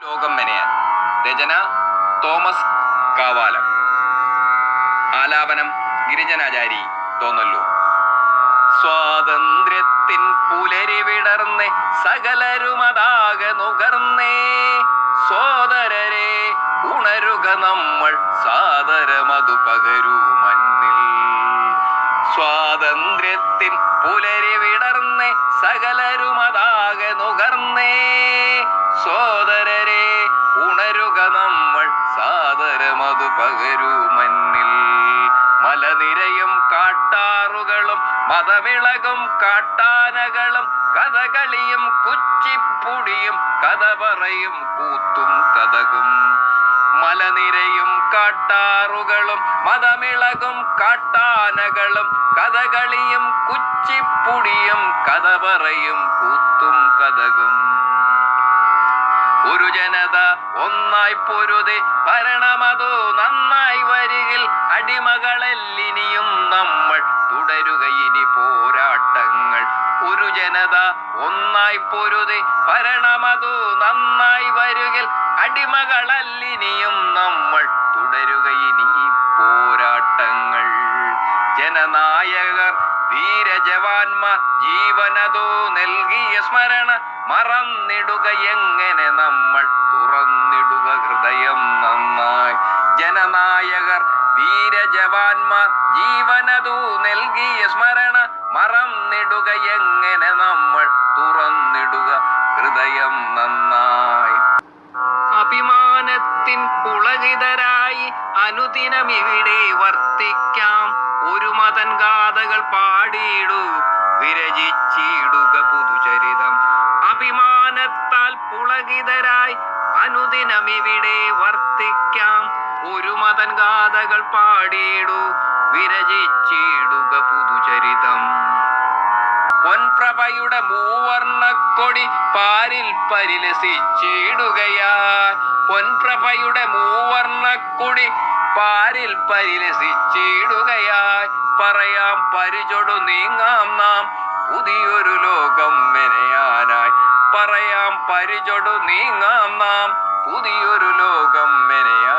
ലോകം മെനയാൻ. രചന തോമസ് കാവാലം. ആലാപനം ഗിരിജനാചാരി തോന്നല്ലൂർ. സ്വാതന്ത്ര്യത്തിൻ പുലരി വിടർന്നേ സകലരുമതാകെ നുകർന്നേ, സോദരരെ ഉണരുക നമ്മൾ സാദരമതു പകരൂ മണ്ണിൽ. സ്വാതന്ത്ര്യത്തിൻ പുലരി വിടർന്നേ സകലരുമതാകെ നുകർന്നേ, സോദരരെ ഉണരുക നമ്മൾ സാദരമതു പകരൂ മണ്ണിൽ. മലനിരയും കാട്ടാറുകളും മതവിളകും കാട്ടാനകളും കഥകളിയും കുച്ചിപ്പുടിയും കഥ പറയും കൂത്തും കഥകും. മലനിരയും കാട്ടാറുകളും മതമിളകും കാട്ടാനകളും കഥകളിയും കുച്ചിപ്പുടിയും കഥ പറയും കൂത്തും കഥകും. ഒരു ജനത ഒന്നായി പൊരുതി ഭരണമതോ നന്നായി വരികിൽ, അടിമകളെല്ലിനിയും നമ്മൾ തുടരുക ഇനി പോരാട്ടങ്ങൾ. ഒരു ജനത ഒന്നായി പൊരുതി ഭരണമതോ നന്നായി വരുകിൽ, അടിമകളല്ലിനിയും നമ്മൾ തുടരുക ഇനി പോരാട്ടങ്ങൾ. ജനനായകർ വീരജവാന്മാർ ജീവനതോ നൽകിയ സ്മരണ മറന്നിടുക എങ്ങനെ നമ്മൾ, തുറന്നിടുക ഹൃദയം നന്നായി. ജനനായകർ വീരജവാന്മാർ ജീവനതോ നൽകിയ സ്മരണ മറന്നിടുക എങ്ങനെ നമ്മൾ, തുറന്നിടുക ഹൃദയം നന്നായി. അഭിമാനത്തിൻ പുളകിതരായി അനുദിനം ഇവിടെ വർത്തിക്കാം, ഒരു മതൻ ഗാഥകൾ പാടിയിടൂ വിരചിച്ചിടുക പുതുചരിതം. അഭിമാനത്താൽ പുളകിതരായി അനുദിനം ഇവിടെ വർത്തിക്കാം, ഒരു മതൻ ഗാഥകൾ പാടിയിടൂ വിരചിച്ചിടുക പുതുചരിതം. പൊൻപ്രഭയുടെ മൂവർണ്ണക്കൊടി പാരിൽ പരിലസിച്ചിടുകയായി, പൊൻപ്രഭയുടെ മൂവർണ്ണക്കൊടി പാരിൽ പരിലസിച്ചിടുകയായി. പറയാം പരിചൊടു നീങ്ങാം നാം പുതിയൊരു ലോകം മെനയാനായി, പറയാം പരിചൊടു നീങ്ങാം നാം പുതിയൊരു ലോകം മെനയാൻ.